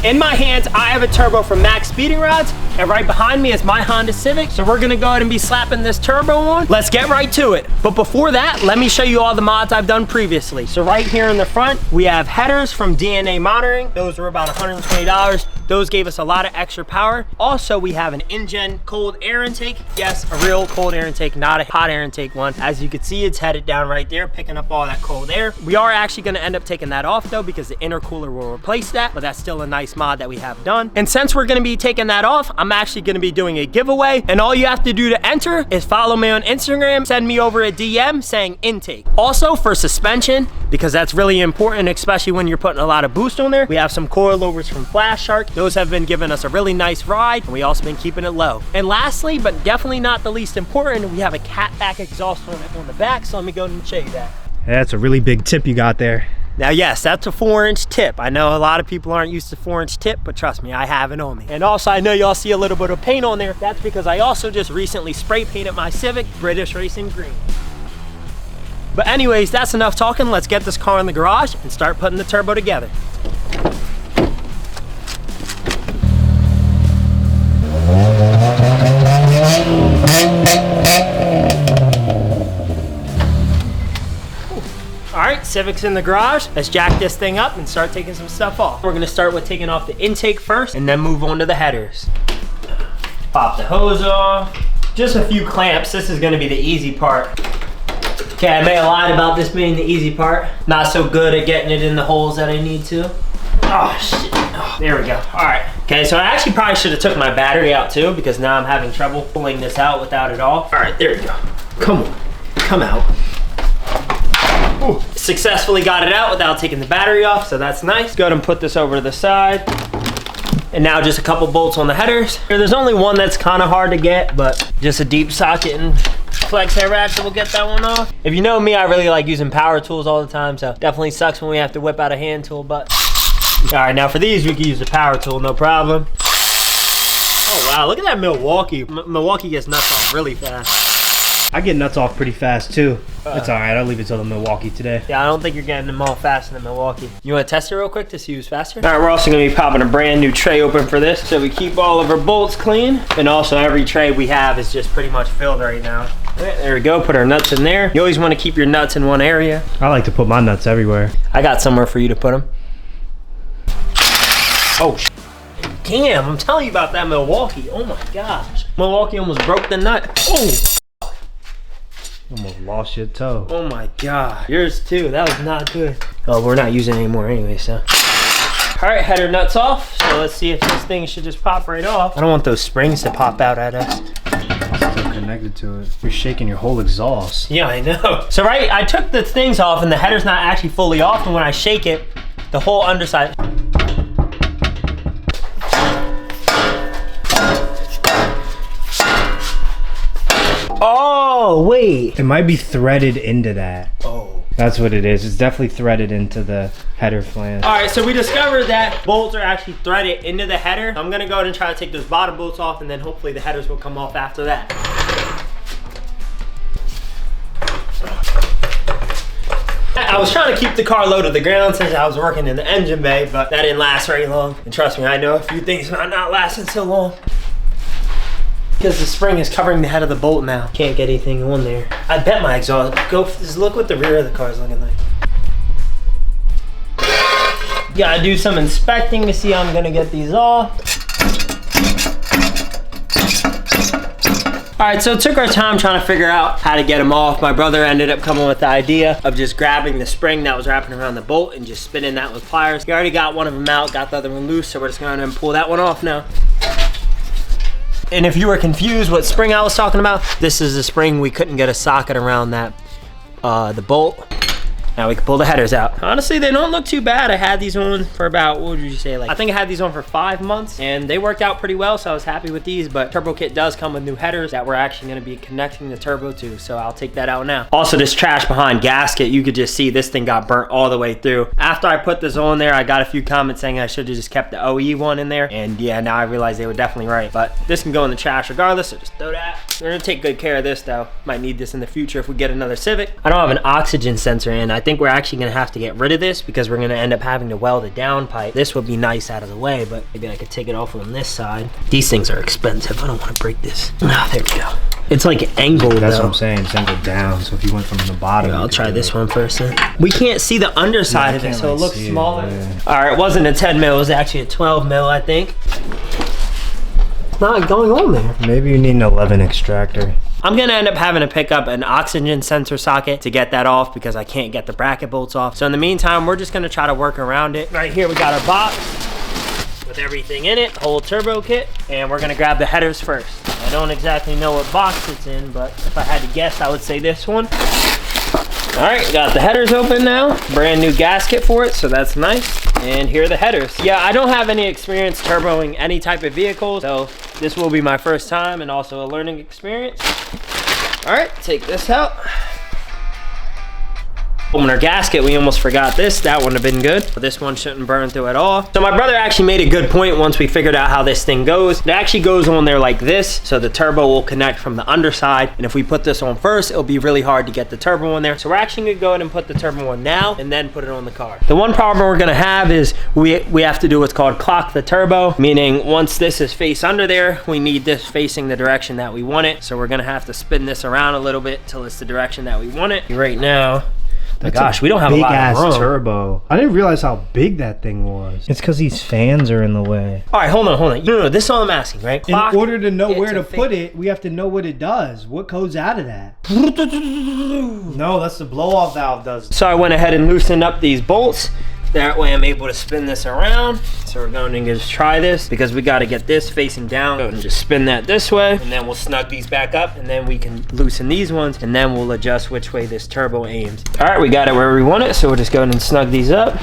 In my hands, I have a turbo from Max Speeding Rods, and right behind me is my Honda Civic. So we're gonna go ahead and be slapping this turbo on. Let's get right to it. But before that, let me show you all the mods I've done previously. So right here in the front, we have headers from DNA Monitoring. Those were about $120. Those gave us a lot of extra power. Also, we have an InGen cold air intake. Yes, a real cold air intake, not a hot air intake one. As you can see, it's headed down right there, picking up all that cold air. We are actually gonna end up taking that off though, because the intercooler will replace that, but that's still a nice mod that we have done. And since we're gonna be taking that off, I'm actually gonna be doing a giveaway, and all you have to do to enter is follow me on Instagram, send me over a DM saying intake. Also for suspension, because that's really important, especially when you're putting a lot of boost on there, we have some coilovers from Flash Shark. Those have been giving us a really nice ride, and we also been keeping it low. And lastly, but definitely not the least important, we have a catback exhaust on the back, so let me go and show you that. That's a really big tip you got there. Now, yes, that's a 4-inch tip. I know a lot of people aren't used to 4-inch tip, but trust me, I have it on me. And also, I know y'all see a little bit of paint on there. That's because I also just recently spray painted my Civic British Racing Green. But anyways, that's enough talking. Let's get this car in the garage and start putting the turbo together. All right, Civic's in the garage. Let's jack this thing up and start taking some stuff off. We're gonna start with taking off the intake first and then move on to the headers. Pop the hose off. Just a few clamps. This is gonna be the easy part. Okay, I may have lied about this being the easy part. Not so good at getting it in the holes that I need to. Oh, shit. Oh, there we go. All right. Okay, so I actually probably should have took my battery out too, because now I'm having trouble pulling this out without it off. All right, there we go. Come on, come out. Ooh, successfully got it out without taking the battery off, so that's nice. Go ahead and put this over to the side. And now just a couple bolts on the headers. There's only one that's kind of hard to get, but just a deep socket and flex head ratchet will get that one off. If you know me, I really like using power tools all the time, so definitely sucks when we have to whip out a hand tool, but. All right, now for these, we can use a power tool, no problem. Oh wow, look at that Milwaukee. Milwaukee gets nuts off really fast. I get nuts off pretty fast too. That's all right, I'll leave it till the Milwaukee today. Yeah, I don't think you're getting them all fast in the Milwaukee. You wanna test it real quick to see who's faster? All right, we're also gonna be popping a brand new tray open for this, so we keep all of our bolts clean. And also every tray we have is just pretty much filled right now. All right, there we go, put our nuts in there. You always wanna keep your nuts in one area. I like to put my nuts everywhere. I got somewhere for you to put them. Oh, damn, I'm telling you about that Milwaukee. Oh my gosh. Milwaukee almost broke the nut. Oh. Almost lost your toe. Oh my god. Yours too, that was not good. Oh, we're not using it anymore anyway, so. All right, header nuts off. So let's see if this thing should just pop right off. I don't want those springs to pop out at us. Still connected to it. You're shaking your whole exhaust. Yeah, I know. So right, I took the things off and the header's not actually fully off, and when I shake it, the whole underside. Oh, wait. It might be threaded into that. Oh. That's what it is. It's definitely threaded into the header flange. All right, so we discovered that bolts are actually threaded into the header. I'm gonna go ahead and try to take those bottom bolts off, and then hopefully the headers will come off after that. I was trying to keep the car low to the ground since I was working in the engine bay, but that didn't last very long. And trust me, I know a few things might not lasting so long. Because the spring is covering the head of the bolt now. Can't get anything on there. I bet my exhaust, just look what the rear of the car is looking like. Gotta do some inspecting to see how I'm gonna get these off. All right, so it took our time trying to figure out how to get them off. My brother ended up coming with the idea of just grabbing the spring that was wrapping around the bolt and just spinning that with pliers. We already got one of them out, got the other one loose, so we're just going to pull that one off now. And if you were confused what spring I was talking about, this is the spring we couldn't get a socket around that, the bolt. Now we can pull the headers out. Honestly, they don't look too bad. I had these on for about, what would you say? Like, I think I had these on for 5 months and they worked out pretty well, so I was happy with these, but Turbo Kit does come with new headers that we're actually gonna be connecting the turbo to, so I'll take that out now. Also, this trash behind gasket, you could just see this thing got burnt all the way through. After I put this on there, I got a few comments saying I should have just kept the OE one in there, and yeah, now I realize they were definitely right, but this can go in the trash regardless, so just throw that. We're gonna take good care of this though. Might need this in the future if we get another Civic. I don't have an oxygen sensor in. I think we're actually gonna have to get rid of this because we're gonna end up having to weld a downpipe. This would be nice out of the way, but maybe I could take it off on this side. These things are expensive. I don't wanna break this. Ah, there we go. It's like angled. That's though. what I'm saying. It's angled down. So if you went from the bottom, I'll try this one first then. We can't see the underside of it, so it looks smaller. All right, it wasn't a 10 mil. It was actually a 12 mil, I think. It's not going on there. Maybe you need an 11 extractor. I'm gonna end up having to pick up an oxygen sensor socket to get that off because I can't get the bracket bolts off. So in the meantime, we're just gonna try to work around it. Right here, we got our box with everything in it, whole turbo kit, and we're gonna grab the headers first. I don't exactly know what box it's in, but if I had to guess, I would say this one. All right, got the headers open now. Brand new gasket for it, so that's nice. And here are the headers. Yeah, I don't have any experience turboing any type of vehicle, so this will be my first time and also a learning experience. All right, take this out. Open our gasket, we almost forgot this. That wouldn't have been good. But this one shouldn't burn through at all. So my brother actually made a good point once we figured out how this thing goes. It actually goes on there like this, so the turbo will connect from the underside. And if we put this on first, it'll be really hard to get the turbo on there. So we're actually gonna go ahead and put the turbo on now and then put it on the car. The one problem we're gonna have is we have to do what's called clock the turbo, meaning once this is face under there, we need this facing the direction that we want it. So we're gonna have to spin this around a little bit till it's the direction that we want it. Right now, That's gosh, we don't have a lot of room. Turbo. I didn't realize how big that thing was. It's because these fans are in the way. All right, hold on. No, this is all I'm asking, right? Clock, in order to know where to put it, we have to know what it does. What codes out of that? No, that's the blow-off valve does. So I went ahead and loosened up these bolts. That way I'm able to spin this around. So we're going to just try this because we got to get this facing down and just spin that this way. And then we'll snug these back up and then we can loosen these ones and then we'll adjust which way this turbo aims. All right, we got it where we want it. So we'll just go ahead and snug these up.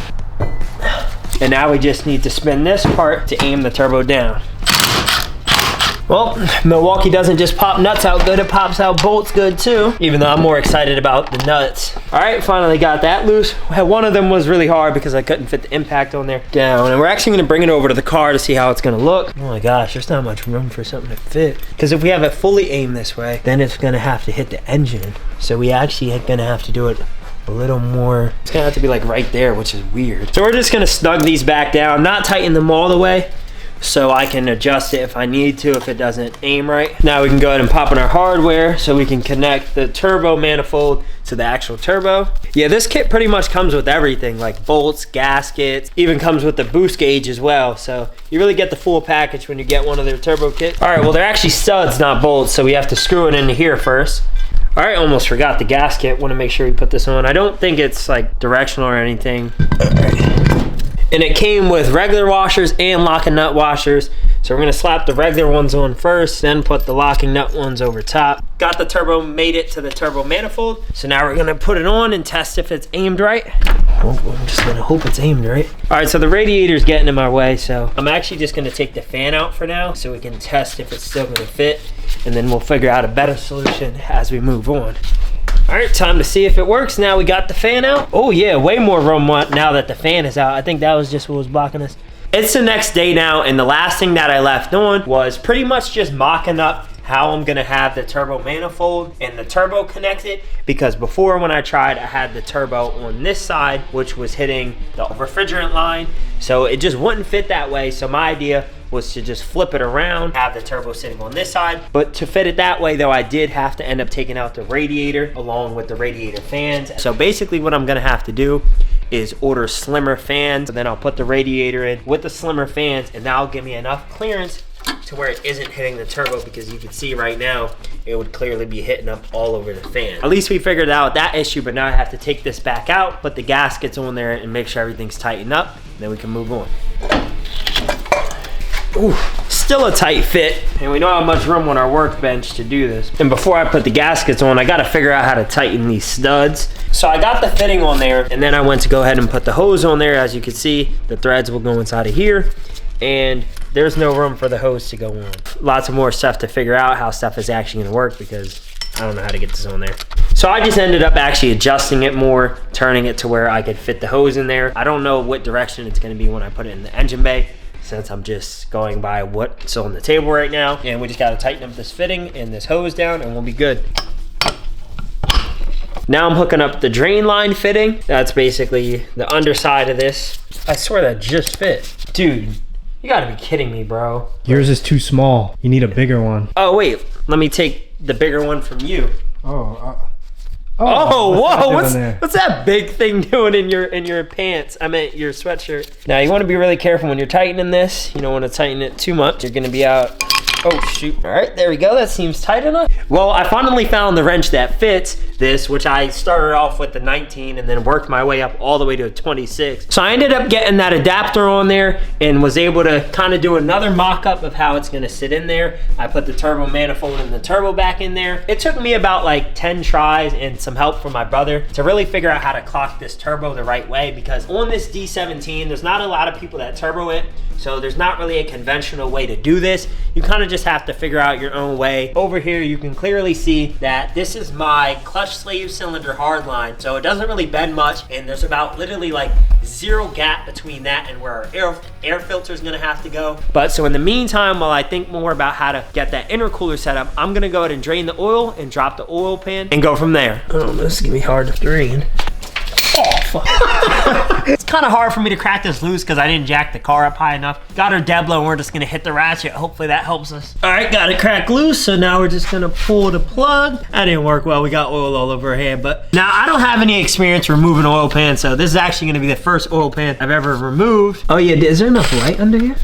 And now we just need to spin this part to aim the turbo down. Well, Milwaukee doesn't just pop nuts out good, it pops out bolts good too, even though I'm more excited about the nuts. All right, finally got that loose. One of them was really hard because I couldn't fit the impact on there down, and we're actually gonna bring it over to the car to see how it's gonna look. Oh my gosh, there's not much room for something to fit. Because if we have it fully aimed this way, then it's gonna have to hit the engine. So we actually are gonna have to do it a little more. It's gonna have to be like right there, which is weird. So we're just gonna snug these back down, not tighten them all the way, so I can adjust it if I need to, if it doesn't aim right. Now we can go ahead and pop in our hardware so we can connect the turbo manifold to the actual turbo. Yeah, this kit pretty much comes with everything, like bolts, gaskets, even comes with the boost gauge as well. So you really get the full package when you get one of their turbo kits. All right, well, they're actually studs, not bolts, so we have to screw it into here first. All right, almost forgot the gasket. Want to make sure we put this on. I don't think it's like directional or anything. All right. And it came with regular washers and locking nut washers. So we're gonna slap the regular ones on first, then put the locking nut ones over top. Got the turbo, made it to the turbo manifold. So now we're gonna put it on and test if it's aimed right. I'm just gonna hope it's aimed right. All right, so the radiator's getting in my way, so I'm actually just gonna take the fan out for now so we can test if it's still gonna fit, and then we'll figure out a better solution as we move on. All right, time to see if it works. Now we got the fan out. Oh yeah, way more room now that the fan is out. I think that was just what was blocking us. It's the next day now, and the last thing that I left on was pretty much just mocking up how I'm gonna have the turbo manifold and the turbo connected, because before when I tried, I had the turbo on this side, which was hitting the refrigerant line, so it just wouldn't fit that way. So my idea was to just flip it around, have the turbo sitting on this side. But to fit it that way though, I did have to end up taking out the radiator along with the radiator fans. So basically what I'm gonna have to do is order slimmer fans, and then I'll put the radiator in with the slimmer fans, and that'll give me enough clearance to where it isn't hitting the turbo, because you can see right now it would clearly be hitting up all over the fan. At least we figured out that issue, but now I have to take this back out, put the gaskets on there, and make sure everything's tightened up, and then we can move on. Ooh, still a tight fit, and we don't have much room on our workbench to do this. And before I put the gaskets on, I gotta figure out how to tighten these studs. So I got the fitting on there, and then I went to go ahead and put the hose on there. As you can see, the threads will go inside of here, and there's no room for the hose to go on. Lots of more stuff to figure out how stuff is actually gonna work, because I don't know how to get this on there. So I just ended up actually adjusting it more, turning it to where I could fit the hose in there. I don't know what direction it's gonna be when I put it in the engine bay, since I'm just going by what's on the table right now. And we just gotta tighten up this fitting and this hose down and we'll be good. Now I'm hooking up the drain line fitting. That's basically the underside of this. I swear that just fit. Dude, you gotta be kidding me, bro. Yours is too small. You need a bigger one. Oh wait, let me take the bigger one from you. Oh, whoa, what's that big thing doing in your pants? I meant your sweatshirt. Now you wanna be really careful when you're tightening this. You don't wanna tighten it too much. You're gonna be out. Oh shoot, all right, there we go, that seems tight enough. Well, I finally found the wrench that fits this, which I started off with the 19 and then worked my way up all the way to a 26. So I ended up getting that adapter on there and was able to kind of do another mock-up of how it's gonna sit in there. I put the turbo manifold and the turbo back in there. It took me about like 10 tries and some help from my brother to really figure out how to clock this turbo the right way, because on this D17, there's not a lot of people that turbo it, so there's not really a conventional way to do this. You kind of just have to figure out your own way. Over here, you can clearly see that this is my clutch sleeve cylinder hardline, so it doesn't really bend much, and there's about literally like 0 gap between that and where our air filter is gonna have to go. But so in the meantime, while I think more about how to get that intercooler set up, I'm gonna go ahead and drain the oil and drop the oil pan and go from there. Oh, this is gonna be hard to drain. Oh, fuck. It's kind of hard for me to crack this loose because I didn't jack the car up high enough. Got our dead blow and we're just gonna hit the ratchet. Hopefully that helps us. All right, got it cracked loose. So now we're just gonna pull the plug. That didn't work well. We got oil all over our hand, but now I don't have any experience removing oil pans. So this is actually gonna be the first oil pan I've ever removed. Oh yeah, is there enough light under here?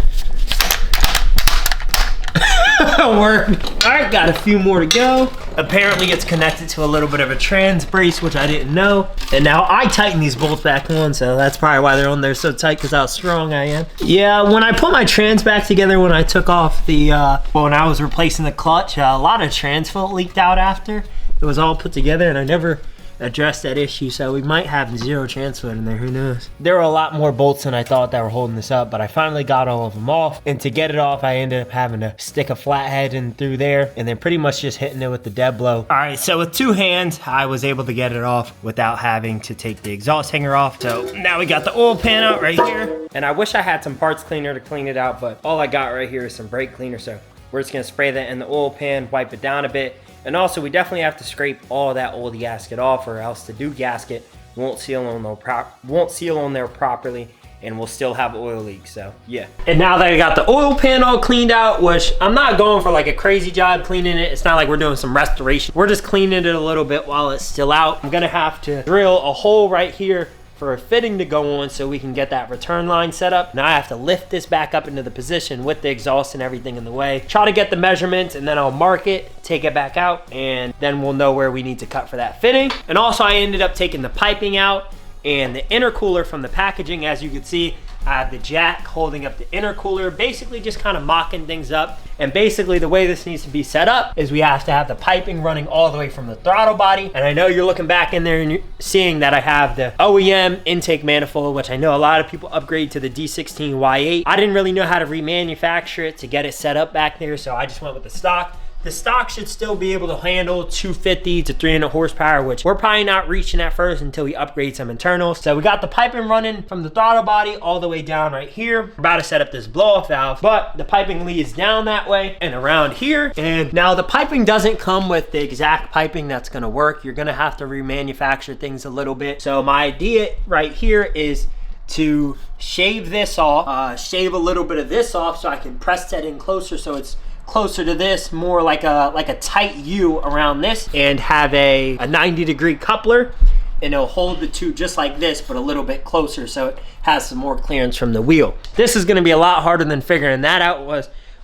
Work. All right, got a few more to go. Apparently it's connected to a little bit of a trans brace, which I didn't know. And now I tighten these bolts back on, so that's probably why they're on there so tight, because how strong I am. Yeah, when I put my trans back together, when I took off the, when I was replacing the clutch, a lot of trans fluid leaked out after. It was all put together and I never address that issue, so we might have 0 trans fluid in there, who knows. There were a lot more bolts than I thought that were holding this up, but I finally got all of them off, and to get it off I ended up having to stick a flathead in through there and then pretty much just hitting it with the dead blow. All right, so with 2 hands I was able to get it off without having to take the exhaust hanger off. So now we got the oil pan out right here, and I wish I had some parts cleaner to clean it out, but all I got right here is some brake cleaner, so we're just gonna spray that in the oil pan, wipe it down a bit. And also, we definitely have to scrape all that old gasket off, or else the new gasket won't seal on there properly, and we'll still have oil leaks. So yeah. And now that I got the oil pan all cleaned out, which I'm not going for like a crazy job cleaning it. It's not like we're doing some restoration. We're just cleaning it a little bit while it's still out. I'm gonna have to drill a hole right here for a fitting to go on so we can get that return line set up. Now I have to lift this back up into the position with the exhaust and everything in the way. Try to get the measurements, and then I'll mark it, take it back out, and then we'll know where we need to cut for that fitting. And also I ended up taking the piping out and the intercooler from the packaging. As you can see, I have the jack holding up the intercooler, basically just kind of mocking things up. And basically the way this needs to be set up is we have to have the piping running all the way from the throttle body. And I know you're looking back in there and you're seeing that I have the OEM intake manifold, which I know a lot of people upgrade to the D16Y8. I didn't really know how to remanufacture it to get it set up back there, so I just went with the stock. The stock should still be able to handle 250 to 300 horsepower, which we're probably not reaching at first until we upgrade some internals. So we got the piping running from the throttle body all the way down right here. We're about to set up this blow-off valve, but the piping leads down that way and around here. And now the piping doesn't come with the exact piping that's gonna work. You're gonna have to remanufacture things a little bit. So my idea right here is to shave this off, shave a little bit of this off so I can press that in closer so it's closer to this, more like a tight U around this, and have a 90-degree coupler, and it'll hold the two just like this, but a little bit closer so it has some more clearance from the wheel. This is gonna be a lot harder than figuring that out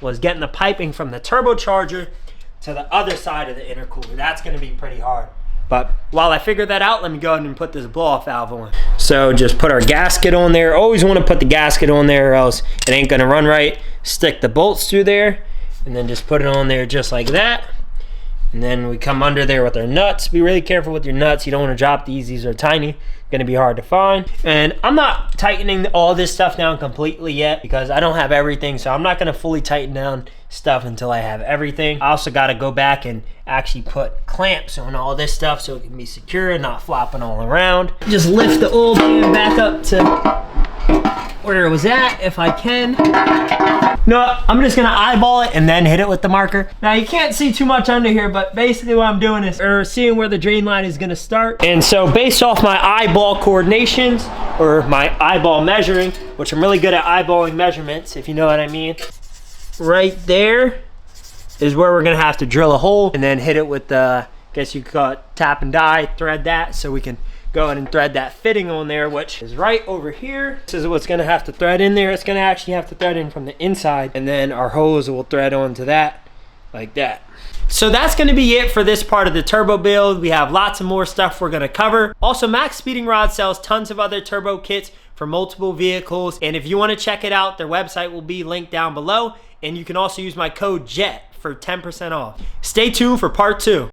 was getting the piping from the turbocharger to the other side of the intercooler. That's gonna be pretty hard. But while I figure that out, let me go ahead and put this blow-off valve on. So just put our gasket on there. Always wanna put the gasket on there or else it ain't gonna run right. Stick the bolts through there, and then just put it on there just like that. And then we come under there with our nuts. Be really careful with your nuts. You don't want to drop these. These are tiny. Gonna be hard to find. And I'm not tightening all this stuff down completely yet because I don't have everything. So I'm not gonna fully tighten down stuff until I have everything. I also gotta go back and actually put clamps on all this stuff so it can be secure and not flopping all around. Just lift the oil pan back up to where it was at if I can. No, I'm just gonna eyeball it and then hit it with the marker. Now you can't see too much under here, but basically what I'm doing is seeing where the drain line is gonna start. And so based off my eyeball coordinations, or my eyeball measuring, which I'm really good at eyeballing measurements, if you know what I mean. Right there is where we're gonna have to drill a hole and then hit it with the, I guess you could call it tap and die, thread that, so we can go ahead and thread that fitting on there, which is right over here. This is what's gonna have to thread in there. It's gonna actually have to thread in from the inside, and then our hose will thread onto that, like that. So that's gonna be it for this part of the turbo build. We have lots of more stuff we're gonna cover. Also, Max Speeding Rod sells tons of other turbo kits for multiple vehicles, and if you wanna check it out, their website will be linked down below, and you can also use my code JET for 10% off. Stay tuned for part 2.